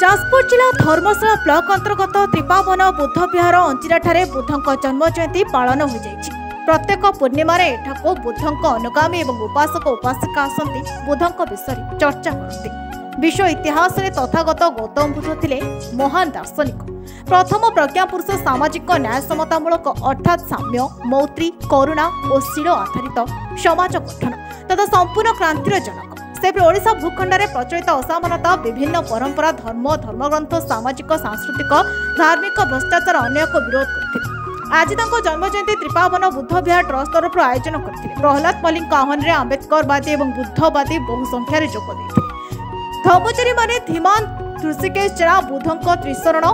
जाजपुर जिला धर्मशाला ब्लॉक अंतर्गत त्रिपावन बुद्ध विहार अंजिराठारे बुद्धंक जन्म जयंती पालन हो जाइछि। प्रत्येक पूर्णिमा एठाको बुद्धंक अनुगामी एवं उपासक उपासिका आसंती बुद्धंक विषय चर्चा करते। विश्व इतिहास रे तथागत गौतम बुद्ध थिले महान दार्शनिक, प्रथम प्रज्ञा पुरुष, सामाजिक न्याय समतामूलक अर्थात साम्य, मैत्री, करुणा और शील आधारित समाज गठन तथा संपूर्ण क्रांतिर जनक। सेपरि ओडिशा भूखंड में प्रचलित असामानता, विभिन्न परंपरा, धर्म, धर्मग्रंथ, सामाजिक, सांस्कृतिक, धार्मिक भ्रष्टाचार अनेक विरोध करते। आज जन्म जयंती त्रिपावन बुद्ध विहार ट्रस्ट तरफ आयोजन करते। प्रहलाद मल्लिक आह्वान में आंबेडकरवादी और बुद्धवादी बहु संख्यार जोग देते। धर्मचारी माने धीमान ऋषिकेश जेना बुद्धंक त्रिशरण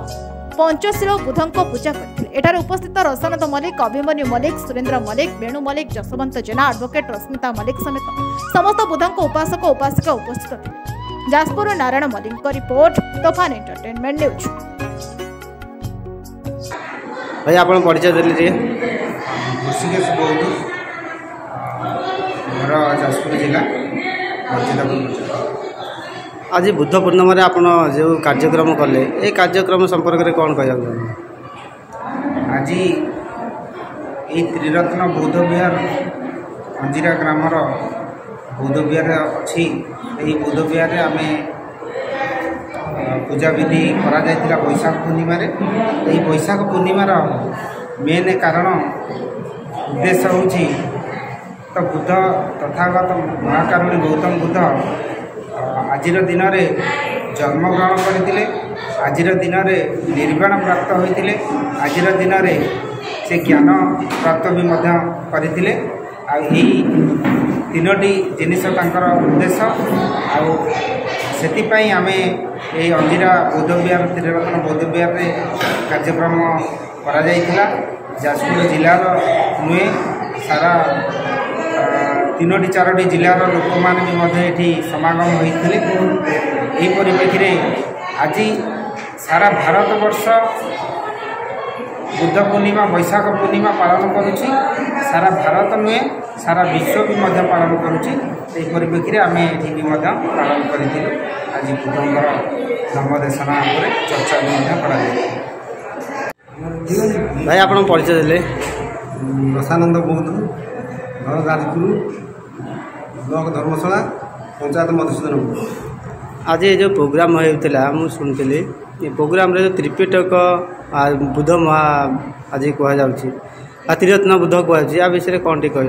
पंचशील बुद्धंक पूजा करते। एठार उपस्थित रसानंद मल्लिक, अभिमन्यु मल्लिक, सुरेंद्र मल्लिक, वेणु मल्लिक, जसवंत जेना, एडवोकेट रश्मिता मल्लिक समेत समस्त बुद्धंक उपासक उपासिका उपस्थित थे। Jajpur Narayan Mallik report, Tofan entertainment news. भाई आपण परिचय देली जे ऋषिकेश बौद्ध घर जाजपुर जिला। आज बुद्ध पूर्णिमा रे आपण जो कार्यक्रम कले ए कार्यक्रम संपर्क में कौन कह आज ये त्रिरत्न बौद्ध विहार अंजिरा ग्रामर बौद्ध विहार अच्छी। बौद्ध विहार आम पूजा विधि करा जायतिला बैशाख पूर्णिमा रे। बैशाख पूर्णिमार मेन कारण उद्देश्य होची तो बुद्ध तथागत महाकारुणी गौतम बुद्ध आजिर दिन में जन्मग्रहण करते, आजिर दिन में निर्वाण प्राप्त होते, आजिर दिन में से ज्ञान प्राप्त भी करते। तीनोटी जिनिस उद्देश्य आपाई आम ये अंजिरा बौद्ध विहार त्रिरत्न बौद्ध विहार कार्यक्रम करा जायतिला। जाजपुर जिलार नुहे सारा तीनोटी चारोटी जिलार लोक मैंने भी समागम होते। यही परिप्रेक्षी में आज सारा भारत वर्ष बुद्ध पूर्णिमा बैशाख पूर्णिमा पालन करुच्ची। सारा भारत नुहे सारा विश्व भी पालन करुच्ची। परिप्रेक्षी में आम ये भी पालन करूँ। आज बुद्धंकर धर्मदेशना चर्चा भी भाई आप परिचय देले। रसानंद बौद्ध घर जाजपुर ब्लॉक धर्मशाला पंचायत मधुसूदनपुर। आज ये जो प्रोग्राम होता मुझे शुणी ये प्रोग्राम रे जो त्रिपिटक बुद्ध महा आज कह त्रिरत्न बुद्ध कह विषय कौन टी कह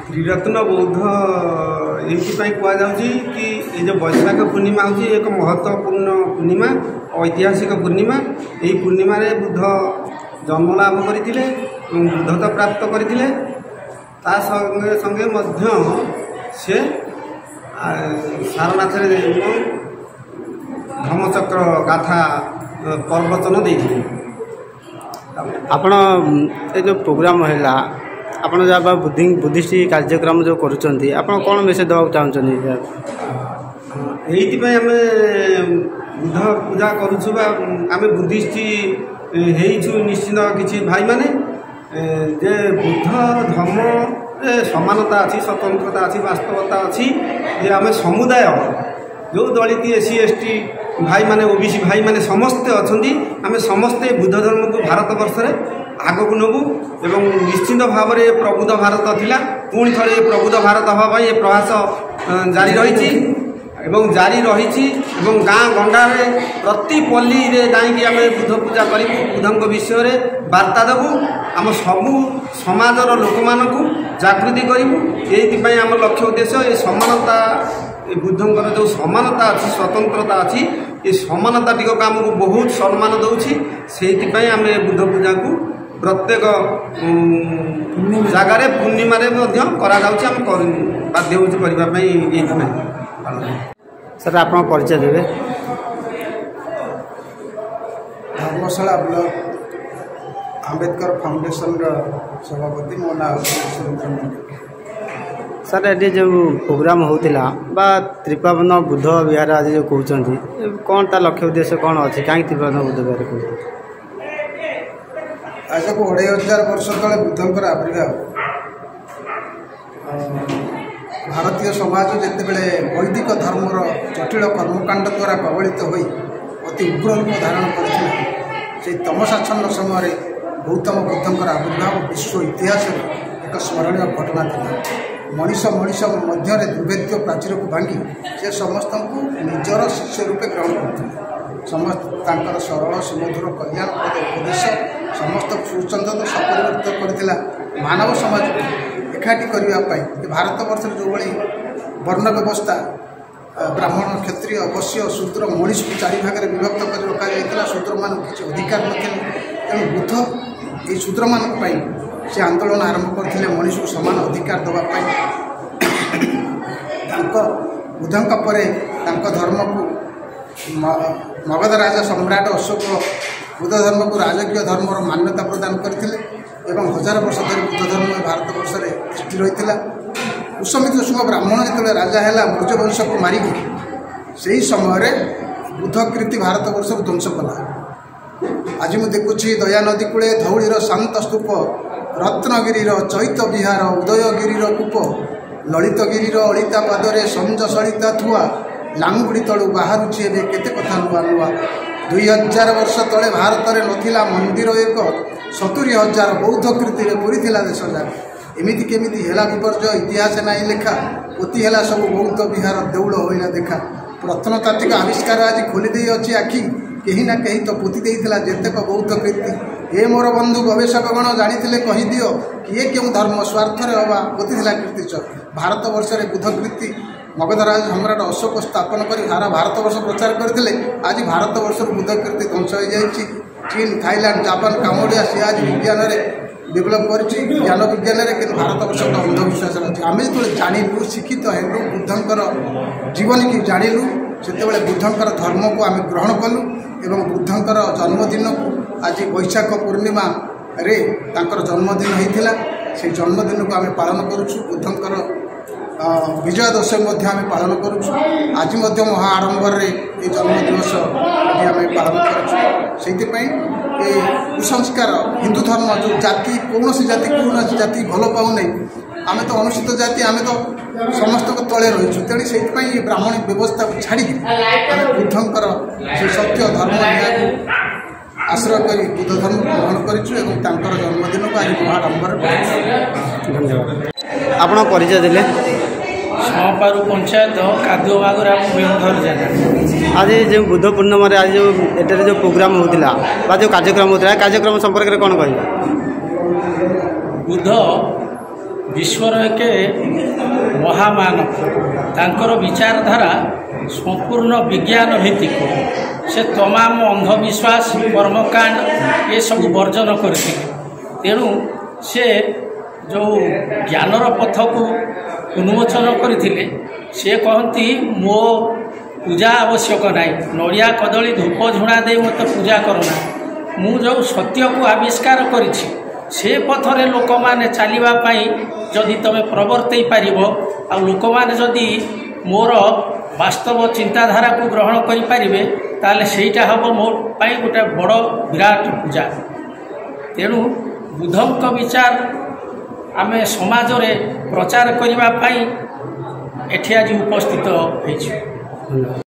त्रिरत्न बौद्ध ये कहुँ कि ये जो बैशाख पूर्णिमा हूँ एक महत्वपूर्ण पूर्णिमा, ऐतिहासिक पूर्णिमा। यही पूर्णिमा रे बुद्ध जन्म लाभ करते, बुद्धता प्राप्त करते। ता संगे संगे मध्य से सारनाथ धर्मचक्र गाथा प्रवचन देते। आपण ये जो प्रोग्राम है आपण जब बुद्धिस्ट कार्यक्रम जो करुँच आप कौन मेसेज देवाक चाहते? ये बुद्ध पूजा करुँ आम बुद्धिस्ट हो निश्चित किसी भाई माने जे बुद्ध धर्म समानता अच्छी, स्वतंत्रता अच्छी, वास्तवता अच्छी। जे आम समुदाय जो दलित एससी एसटी भाई माने ओबीसी भाई माने समस्ते अच्छी। आम समस्ते बुद्ध धर्म को भारत वर्ष आग को नबू एवं निश्चित भाव में प्रबुद्ध भारत थिला पुणी थे प्रबुद्ध भारत हाँपाई ये प्रयास जारी रही एवं जारी रही। गाँ गंडा प्रति पल्ली रे जाकि आम बुद्ध पूजा करूँ, बुद्धंक विषय में वार्ता देवु, आम सबू समाजर लोक मानक जागृति करूँ। ये आम लक्ष्य उद्देश्य ये समानता, बुद्धंकर जो समानता अच्छी, स्वतंत्रता अच्छी, ये समानता टी आमको बहुत सम्मान दूसरी। से आम बुद्ध पूजा को प्रत्येक जगार पूर्णिमा बाध्य होने। सर आप परिचय देवे। धर्मशाला ब्लॉक आंबेडकर फाउंडेशन सभापति मो ना सुरेंद्र मल्लिक। सर ये जो प्रोग्राम होता त्रिपावन बुद्ध विहार आज जो कहते कौन ता लक्ष्य उद्देश्य कौन अच्छी कहीं त्रिपावन बुद्ध विहार कहते? आज को 2500 वर्ष तले बुद्धंकर आविर्भाव भारतीय समाज जितेबले वैदिक धर्मर जटिल कर्मकांड द्वारा कबलित हो अति उग्र रूप धारण कर तमसाच्छन्न समय गौतम बुद्धंकर आविर्भाव विश्व इतिहास एक स्मरणीय घटना था। मनीष मध्य दुर्भेद्य प्राचीर को भांगी से समस्त को निजर शिष्य रूपे ग्रहण करते समस्त सरल सुमधुर कल्याणप्रद उपदेश समस्त सुचंदन सपरिवर्तित करथिला मानव समाज एकाठी करने भारत वर्ष जो भाई वर्ण व्यवस्था ब्राह्मण क्षत्रिय अवश्य शूद्र मनीष को चारि भाग में विभक्त कर रखा शूद्र मान किसी अधिकार नथिले तेणु बुद्ध ये शूद्र मान से आंदोलन आरंभ करते मनीष को समान अधिकार देवाई बुद्धंक परे धर्म को मगध राजा सम्राट अशोक बुद्ध धर्म को राजकीय धर्मर मान्यता प्रदान करते एवं हजार वर्ष धरी बुद्ध धर्म भारत वर्ष में दृष्टि रही कुशमित्र शुंग ब्राह्मण जो राजा है मौर्यवंश को मारिकी से समय बुद्धकीर्ति भारत वर्ष को ध्वंस कला। आज मुझे देखुची दया नदी कूले धौलीर शांत स्तूप रत्नगिरी चैत विहार उदयगिरी कूप ललितगिरी अलिता पादरे संज सलिता थुआ लांगुड़ी तलु बाहरुची एवं केते कथा नुआ नुआ 2000 वर्ष तले भारत में नथिला मंदिर एक 70,000 बौद्ध कृति पूरी देश जाक एमती केमी है विपर्य इतिहास ना लेखा पोती है सब बौद्ध विहार देउल होइना देखा प्रत्नतात्विक आविष्कार आज खोली अच्छी आखि कहीं ना कहीं तो पोती देइथिला जेतेक बौद्ध कृति ए मोर बंधु गवेषकगण जानी कहीदियो किए क्यों धर्म स्वार्थ हवा पोतीला कृति भारत वर्ष में बुद्ध कृति मगधराज सम्राट अशोक स्थापन कर सारा भारत वर्ष प्रचार करते आज भारत वर्ष बुद्ध कृति ध्वंस हो जाए चीन थाईलैंड जापान काम्बोडिया सी आज विज्ञान डेभलप कर ज्ञान विज्ञान कि भारत वर्ष गोटे अंधविश्वास अच्छे आम जो जानलु शिक्षित हेलु बुद्धंकर जीवन की जानलु से बुद्धंकर धर्म को आम ग्रहण कलु एवं बुद्धंकर जन्मदिन को आज वैशाख पूर्णिमा रे तांकर जन्मदिन होता से जन्मदिन को आम पालन करुछु बुद्धंकर विजय दशमी आम पालन करुछु आज महा आडंबर ये जन्मदिवस आम पालन कर कुसंस्कार हिंदू धर्म जो जाति कौन जाति जाति भल पाऊ नहीं आम तो अनुसूचित जाति आम तो समस्त को तले रही तेणु से ब्राह्मणी व्यवस्था को छाड़ी आम बुद्धंकर से सत्य धर्म न्याय आश्रय कर बुद्ध धर्म ग्रहण कर जन्मदिन को आज महाडंबर। धन्यवाद। आपण परिचय देले समपारू पंचायत कादुआगुरा वेणुधर जगह आज जो बुद्ध पूर्णिमा आज जो एटर जो प्रोग्राम होता बा जो कार्यक्रम होता है कार्यक्रम संपर्क में कौन कह बुद्ध विश्वर एक महामानव तांकर विचारधारा संपूर्ण विज्ञान भित्तिक से तमाम अंधविश्वास कर्मकांड ये सब वर्जन करते तेणु से जो ज्ञानर पथ को उन्मोचन करथिले से कहती मो पूजा आवश्यक नाई नड़िया कदली धूप झुणा दे मत पूजा करना मु जो सत्य को आविष्कार करिछि से पथरे लोक माने चलिबा पई जदि तमे प्रवर्तई पारिबो आ लोक माने जदि मोर वास्तव चिंताधारा को ग्रहण करि पारिबे ताले सेटा हबो मोर पई गोटे बड़ विराट पूजा। तेणु बुद्धंक विचार आमे समाज रे प्रचार करने एठी आज उपस्थित होइछु।